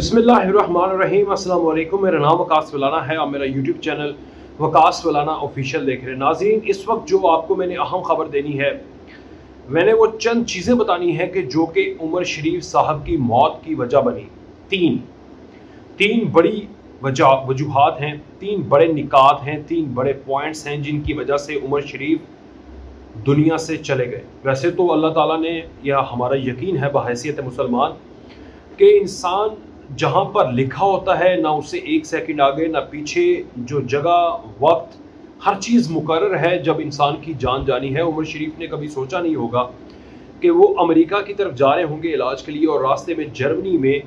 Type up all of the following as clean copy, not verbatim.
बिस्मिल्लाहिर्रहमानिर्रहीम। अस्सलाम वालेकुम। मेरा नाम वकास वलाना है। आप मेरा यूट्यूब चैनल वकास वलाना ऑफिशियल देख रहे हैं। नाज़रीन, इस वक्त जो आपको मैंने अहम खबर देनी है, मैंने वो चंद चीज़ें बतानी है कि जो कि उमर शरीफ साहब की मौत की वजह बनी। तीन बड़ी वजूहात हैं, तीन बड़े निकात हैं, तीन बड़े पॉइंट्स हैं जिनकी वजह से उमर शरीफ दुनिया से चले गए। वैसे तो अल्लाह ताला ने, या हमारा यकीन है बहैसियत मुसलमान, कि इंसान जहाँ पर लिखा होता है ना उससे एक सेकंड आगे ना पीछे, जो जगह वक्त हर चीज़ मुकर्रर है जब इंसान की जान जानी है। उमर शरीफ ने कभी सोचा नहीं होगा कि वो अमेरिका की तरफ जा रहे होंगे इलाज के लिए, और रास्ते में जर्मनी में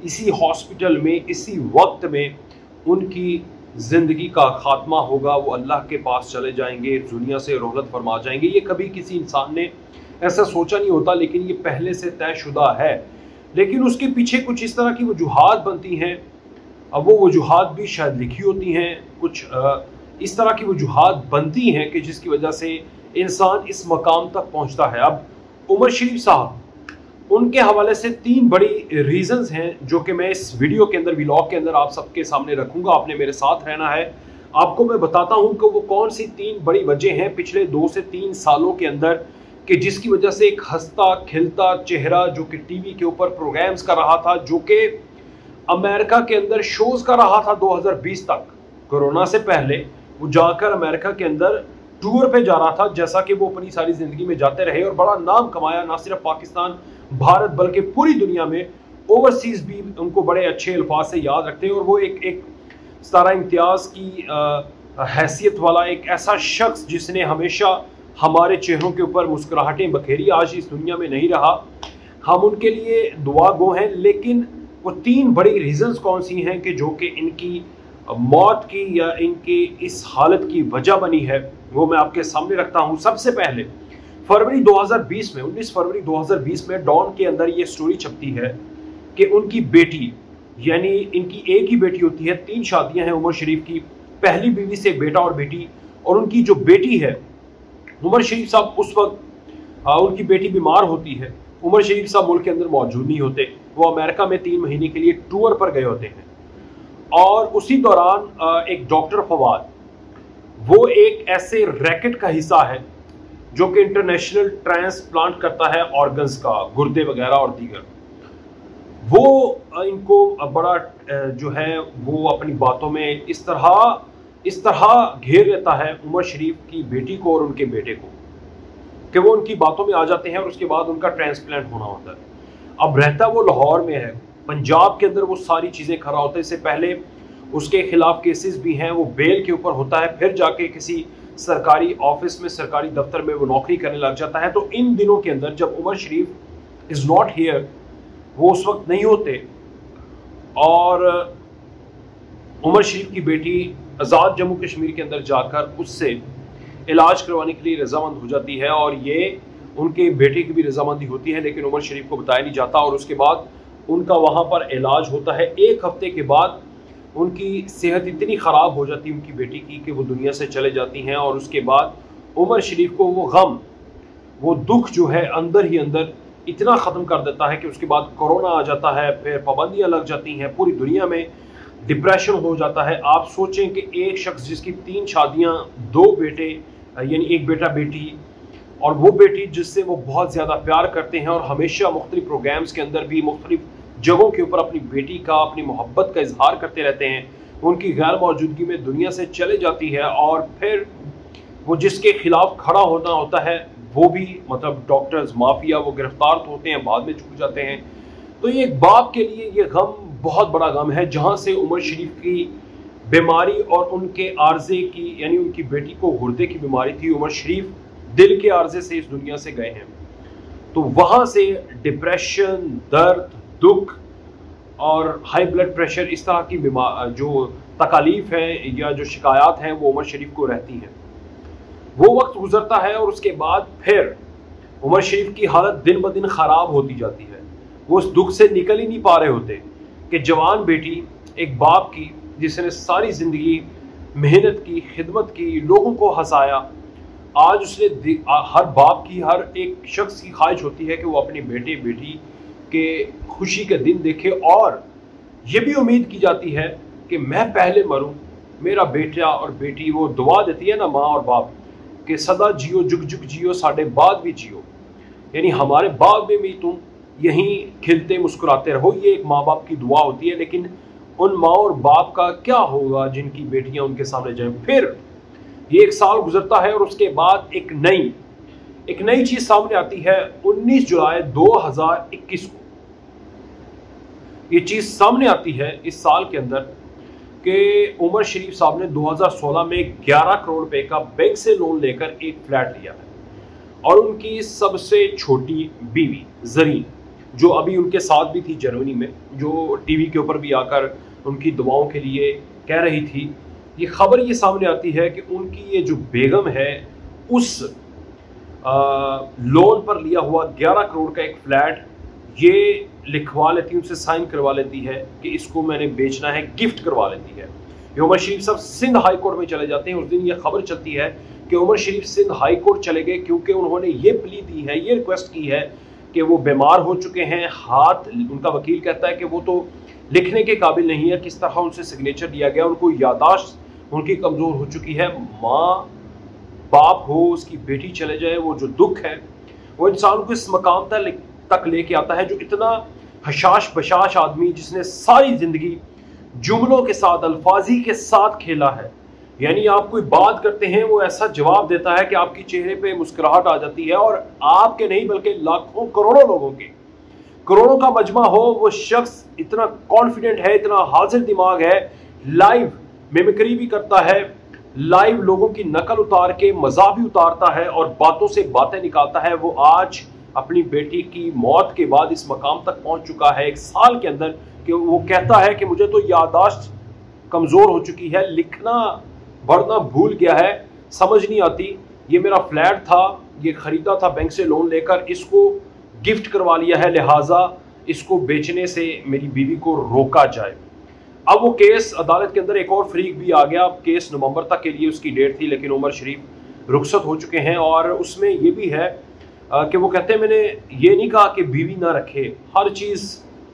इसी हॉस्पिटल में इसी वक्त में उनकी ज़िंदगी का खात्मा होगा। वो अल्लाह के पास चले जाएंगे, दुनिया से रोहलत फरमा जाएंगे। ये कभी किसी इंसान ने ऐसा सोचा नहीं होता, लेकिन ये पहले से तयशुदा है। लेकिन उसके पीछे कुछ इस तरह की वजूहात बनती हैं। अब वो वजूहात भी शायद लिखी होती हैं, कुछ इस तरह की वजूहात बनती हैं कि जिसकी वजह से इंसान इस मकाम तक पहुंचता है। अब उमर शरीफ साहब, उनके हवाले से तीन बड़ी रीजंस हैं जो कि मैं इस वीडियो के अंदर, व्लॉग के अंदर आप सबके सामने रखूंगा। आपने मेरे साथ रहना है। आपको मैं बताता हूं कि वो कौन सी तीन बड़ी वजह हैं पिछले 2 से 3 सालों के अंदर, कि जिसकी वजह से एक हंसता खिलता चेहरा जो कि टीवी के ऊपर प्रोग्राम्स कर रहा था, जो कि अमेरिका के अंदर शोज कर रहा था 2020 तक, कोरोना से पहले वो जाकर अमेरिका के अंदर टूर पे जा रहा था, जैसा कि वो अपनी सारी जिंदगी में जाते रहे और बड़ा नाम कमाया, ना सिर्फ पाकिस्तान भारत बल्कि पूरी दुनिया में। ओवरसीज भी उनको बड़े अच्छे अल्फाज से याद रखते हैं, और वो एक सारा इम्तियाज की हैसियत वाला एक ऐसा शख्स जिसने हमेशा हमारे चेहरों के ऊपर मुस्कुराहटें बखेरी, आज इस दुनिया में नहीं रहा। हम उनके लिए दुआ गो हैं। लेकिन वो तीन बड़ी रीजंस कौन सी हैं कि जो कि इनकी मौत की या इनकी इस हालत की वजह बनी है, वो मैं आपके सामने रखता हूं। सबसे पहले फरवरी 2020 में, 19 फरवरी 2020 में डॉन के अंदर ये स्टोरी छपती है कि उनकी बेटी, यानी इनकी एक ही बेटी होती है, 3 शादियां हैं उमर शरीफ की, पहली बीवी से एक बेटा और बेटी, और उनकी जो बेटी है, उमर शरीफ साहब उस वक्त उनकी बेटी बीमार होती है। उमर शरीफ साहब मुल्क के अंदर मौजूद नहीं होते, वो अमेरिका में 3 महीने के लिए टूर पर गए होते हैं। और उसी दौरान एक डॉक्टर फवाद, वो एक ऐसे रैकेट का हिस्सा है जो कि इंटरनेशनल ट्रांसप्लांट करता है ऑर्गन्स का, गुर्दे वगैरह और दीगर। वो इनको बड़ा जो है वो अपनी बातों में इस तरह घेर लेता है उमर शरीफ की बेटी को और उनके बेटे को, कि वो उनकी बातों में आ जाते हैं और उसके बाद उनका ट्रांसप्लांट होना होता है। अब रहता वो लाहौर में है, पंजाब के अंदर वो सारी चीज़ें खरा होता है। इससे पहले उसके खिलाफ केसेस भी हैं, वो बेल के ऊपर होता है, फिर जाके किसी सरकारी ऑफिस में, सरकारी दफ्तर में वो नौकरी करने लग जाता है। तो इन दिनों के अंदर जब उमर शरीफ इज़ नॉट हियर, वो उस वक्त नहीं होते, और उमर शरीफ की बेटी आज़ाद जम्मू कश्मीर के अंदर जाकर उससे इलाज करवाने के लिए रजामंद हो जाती है, और ये उनके बेटे की भी रजामंदी होती है, लेकिन उमर शरीफ को बताया नहीं जाता। और उसके बाद उनका वहाँ पर इलाज होता है। 1 हफ्ते के बाद उनकी सेहत इतनी ख़राब हो जाती है उनकी बेटी की कि वो दुनिया से चले जाती हैं। और उसके बाद उमर शरीफ को वो गम, वो दुख जो है अंदर ही अंदर इतना ख़त्म कर देता है कि उसके बाद कोरोना आ जाता है, फिर पाबंदियाँ लग जाती हैं, पूरी दुनिया में डिप्रेशन हो जाता है। आप सोचें कि एक शख्स जिसकी 3 शादियाँ, 2 बेटे, यानी एक बेटा बेटी, और वो बेटी जिससे वो बहुत ज़्यादा प्यार करते हैं और हमेशा मुख्तलिफ प्रोग्राम्स के अंदर भी मुख्तलिफ जगहों के ऊपर अपनी बेटी का, अपनी मोहब्बत का इजहार करते रहते हैं, उनकी गैर मौजूदगी में दुनिया से चले जाती है। और फिर वो जिसके खिलाफ खड़ा होना होता है वो भी, मतलब डॉक्टर्स माफिया, वो गिरफ्तार तो होते हैं, बाद में छूट जाते हैं। तो ये एक बाप के लिए ये गम बहुत बड़ा गम है, जहाँ से उमर शरीफ की बीमारी और उनके आर्जे की, यानी उनकी बेटी को गुर्दे की बीमारी थी, उमर शरीफ दिल के आर्जे से इस दुनिया से गए हैं। तो वहाँ से डिप्रेशन, दर्द, दुख और हाई ब्लड प्रेशर, इस तरह की जो तकालीफ है या जो शिकायत हैं वो उमर शरीफ को रहती हैं। वो वक्त गुजरता है और उसके बाद फिर उमर शरीफ की हालत दिन ब दिन ख़राब होती जाती है। वो उस दुख से निकल ही नहीं पा रहे होते कि जवान बेटी, एक बाप की जिसने सारी ज़िंदगी मेहनत की, खिदमत की, लोगों को हंसाया, आज उसने, हर बाप की, हर एक शख्स की ख्वाहिश होती है कि वो अपनी बेटे बेटी के खुशी के दिन देखे। और ये भी उम्मीद की जाती है कि मैं पहले मरूं, मेरा बेटा और बेटी, वो दुआ देती है ना माँ और बाप कि सदा जियो जुग जुग जियो साढ़े बाद भी जियो, यानी हमारे बाद में भी तुम यहीं खिलते मुस्कुराते रहो, ये एक माँ बाप की दुआ होती है। लेकिन उन माँ और बाप का क्या होगा जिनकी बेटियां उनके सामने जाएं? फिर ये एक साल गुजरता है और उसके बाद एक नई चीज सामने आती है। 19 जुलाई 2021 को ये चीज सामने आती है इस साल के अंदर कि उमर शरीफ साहब ने 2016 में 11 करोड़ रुपए का बैंक से लोन लेकर एक फ्लैट लिया है और उनकी सबसे छोटी बीवी जरीन, जो अभी उनके साथ भी थी जर्मनी में, जो टीवी के ऊपर भी आकर उनकी दुआओं के लिए कह रही थी, ये खबर ये सामने आती है कि उनकी ये जो बेगम है उस लोन पर लिया हुआ 11 करोड़ का एक फ्लैट ये लिखवा लेती है, उनसे साइन करवा लेती है कि इसको मैंने बेचना है, गिफ्ट करवा लेती है। उमर शरीफ साहब सिंध हाई कोर्ट में चले जाते हैं। उस दिन ये खबर चलती है कि उमर शरीफ सिंध हाई कोर्ट चले गए क्योंकि उन्होंने ये प्ली दी है, ये रिक्वेस्ट की है कि वो बीमार हो चुके हैं, हाथ, उनका वकील कहता है कि वो तो लिखने के काबिल नहीं है, किस तरह उनसे सिग्नेचर दिया गया, उनको यादाश्त उनकी कमज़ोर हो चुकी है। माँ बाप हो, उसकी बेटी चले जाए, वो जो दुख है वो इंसान को इस मकाम तक लेके आता है, जो इतना हशाश बशाश आदमी जिसने सारी जिंदगी जुमलों के साथ, अल्फाजी के साथ खेला है, यानी आप कोई बात करते हैं वो ऐसा जवाब देता है कि आपके चेहरे पे मुस्कुराहट आ जाती है, और आपके नहीं बल्कि लाखों करोड़ों लोगों के, करोड़ों का मजमा हो, वो शख्स इतना कॉन्फिडेंट है, इतना हाजिर दिमाग है, लाइव मिमिक्री भी करता है, लाइव लोगों की नकल उतार के मजा भी उतारता है और बातों से बातें निकालता है। वो आज अपनी बेटी की मौत के बाद इस मकाम तक पहुंच चुका है एक साल के अंदर कि वो कहता है कि मुझे तो यादाश्त कमजोर हो चुकी है, लिखना पढ़ना भूल गया है, समझ नहीं आती, ये मेरा फ्लैट था, ये खरीदा था बैंक से लोन लेकर, इसको गिफ्ट करवा लिया है, लिहाजा इसको बेचने से मेरी बीवी को रोका जाए। अब वो केस अदालत के अंदर एक और फरीक भी आ गया। केस नवंबर तक के लिए उसकी डेट थी, लेकिन उमर शरीफ रुखसत हो चुके हैं। और उसमें ये भी है कि वो कहते हैं मैंने ये नहीं कहा कि बीवी ना रखे, हर चीज़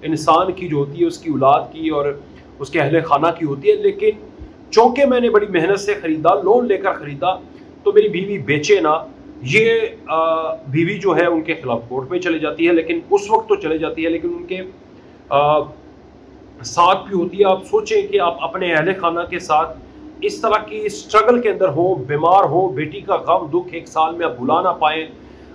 इंसान की जो होती है उसकी औलाद की और उसके अहले खाना की होती है, लेकिन चूंकि मैंने बड़ी मेहनत से ख़रीदा, लोन लेकर ख़रीदा, तो मेरी बीवी बेचे ना, ये बीवी जो है उनके खिलाफ कोर्ट में चली जाती है। लेकिन उस वक्त तो चले जाती है, लेकिन उनके साथ भी होती है। आप सोचें कि आप अपने अहले खाना के साथ इस तरह की स्ट्रगल के अंदर हो, बीमार हो, बेटी का गम दुख एक साल में आप भुला ना पाएं,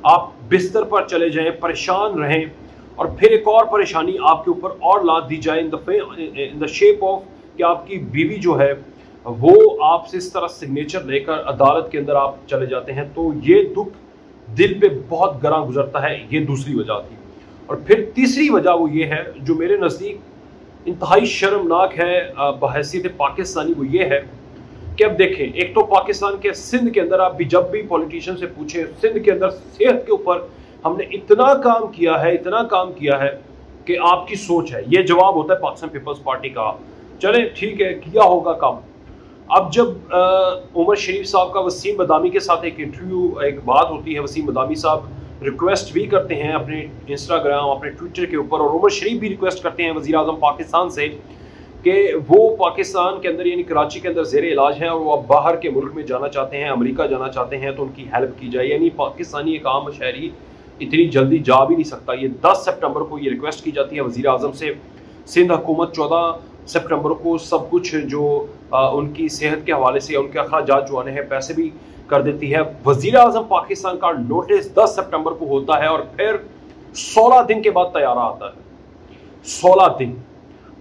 आप बिस्तर पर चले जाएं, परेशान रहें, और फिर एक और परेशानी आपके ऊपर और लाद दी जाए इन द शेप ऑफ कि आपकी बीवी जो है वो आपसे इस तरह सिग्नेचर लेकर अदालत के अंदर आप चले जाते हैं, तो ये दुख दिल पे बहुत गरा गुजरता है। ये दूसरी वजह थी। और फिर तीसरी वजह वो ये है जो मेरे नज़दीक इंतहाई शर्मनाक है बहैसियत पाकिस्तानी, वो ये है कि अब देखें, एक तो पाकिस्तान के सिंध के अंदर आप भी जब भी पॉलिटिशियन से पूछें, सिंध के अंदर सेहत के ऊपर हमने इतना काम किया है कि आपकी सोच है, ये जवाब होता है पाकिस्तान पीपल्स पार्टी का। चले ठीक है, किया होगा काम। अब जब उमर शरीफ साहब का वसीम बदामी के साथ एक इंटरव्यू, एक बात होती है, वसीम बदामी साहब रिक्वेस्ट भी करते हैं अपने इंस्टाग्राम, अपने ट्विटर के ऊपर, और उमर शरीफ भी रिक्वेस्ट करते हैं वज़ीर आज़म पाकिस्तान से कि वो पाकिस्तान के अंदर यानी कराची के अंदर ज़ेर इलाज हैं और वो अब बाहर के मुल्क में जाना चाहते हैं, अमेरिका जाना चाहते हैं, तो उनकी हेल्प की जाए। यानी पाकिस्तानी एक आम शहरी इतनी जल्दी जा भी नहीं सकता। ये 10 सितंबर को ये रिक्वेस्ट की जाती है वज़ीर आज़म से। सिंध हुकूमत 14 सितंबर को सब कुछ जो उनकी सेहत के हवाले से उनके अखराजात जो आने हैं पैसे भी कर देती है। वज़ीर आज़म पाकिस्तान का नोटिस 10 सितंबर को होता है और फिर 16 दिन के बाद तैयारा आता है, 16 दिन।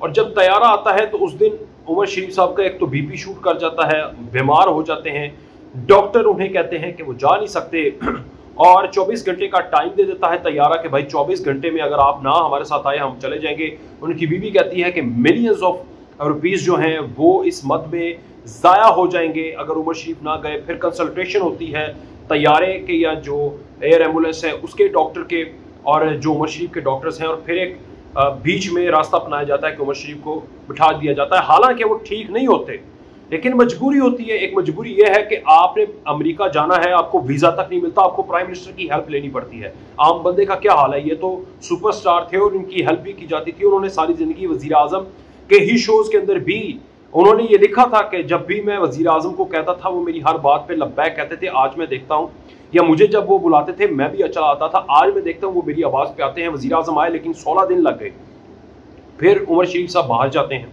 और जब तैयारा आता है तो उस दिन उमर शरीफ साहब का एक तो बीपी शूट कर जाता है, बीमार हो जाते हैं, डॉक्टर उन्हें कहते हैं कि वो जा नहीं सकते और 24 घंटे का टाइम दे देता है तैयारा कि भाई 24 घंटे में अगर आप ना हमारे साथ आए हम चले जाएंगे। उनकी बीवी कहती है कि मिलियंस ऑफ रुपीस जो हैं वो इस मद में ज़ाया हो जाएंगे अगर उमर शरीफ ना गए। फिर कंसल्टेशन होती है तैयारे के या जो एयर एम्बुलेंस है उसके डॉक्टर के और जो उमर शरीफ के डॉक्टर्स हैं, और फिर एक बीच में रास्ता अपनाया जाता है कि उमर शरीफ को बिठा दिया जाता है। हालांकि वो ठीक नहीं होते, लेकिन मजबूरी होती है। एक मजबूरी यह है कि आपने अमेरिका जाना है, आपको वीज़ा तक नहीं मिलता, आपको प्राइम मिनिस्टर की हेल्प लेनी पड़ती है। आम बंदे का क्या हाल है? ये तो सुपरस्टार थे और उनकी हेल्प भी की जाती थी। उन्होंने सारी ज़िंदगी वज़ीर आज़म के ही शोज के अंदर भी उन्होंने ये लिखा था कि जब भी मैं वजीर आजम को कहता था वो मेरी हर बात पे लब्बैक कहते थे। आज मैं देखता हूँ, या मुझे जब वो बुलाते थे मैं भी अच्छा आता था, आज मैं देखता हूँ वो मेरी आवाज़ पे आते हैं। वजीर आजम आए लेकिन 16 दिन लग गए। फिर उमर शरीफ साहब बाहर जाते हैं,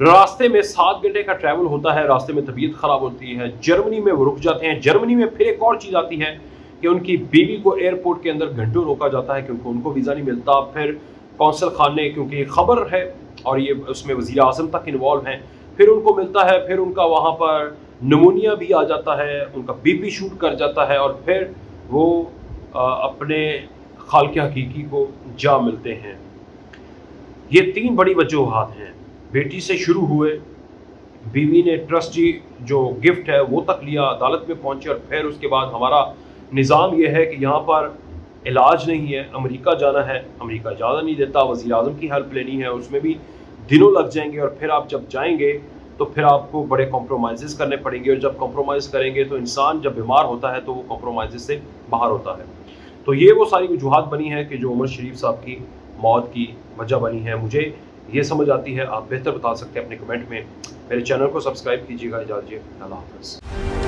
रास्ते में 7 घंटे का ट्रैवल होता है, रास्ते में तबीयत खराब होती है, जर्मनी में वो रुक जाते हैं। जर्मनी में फिर एक और चीज़ आती है कि उनकी बीवी को एयरपोर्ट के अंदर घंटों रोका जाता है क्योंकि उनको वीज़ा नहीं मिलता। फिर कौंसल खाने, क्योंकि ये खबर है और ये उसमें वज़ीर आज़म तक इन्वॉल्व हैं, फिर उनको मिलता है, फिर उनका वहाँ पर नमूनिया भी आ जाता है, उनका बीपी शूट कर जाता है और फिर वो अपने खालिक हकीकी को जा मिलते हैं। ये 3 बड़ी वजूहात हैं। बेटी से शुरू हुए, बीवी ने ट्रस्टी जो गिफ्ट है वो तक लिया, अदालत में पहुंचे और फिर उसके बाद हमारा निज़ाम यह है कि यहाँ पर इलाज नहीं है, अमेरिका जाना है, अमेरिका ज़्यादा नहीं देता, वज़ीर आज़म की हेल्प लेनी है, उसमें भी दिनों लग जाएंगे और फिर आप जब जाएंगे तो फिर आपको बड़े कॉम्प्रोमाइज़ करने पड़ेंगे और जब कॉम्प्रोमाइज़ करेंगे तो इंसान जब बीमार होता है तो वो कॉम्प्रोमाइज़ से बाहर होता है। तो ये वो सारी वजूहात बनी है कि जो उमर शरीफ साहब की मौत की वजह बनी है। मुझे ये समझ आती है, आप बेहतर बता सकते हैं अपने कमेंट में। मेरे चैनल को सब्सक्राइब कीजिएगा। इजाज़त, अल्लाह हाफ़िज़।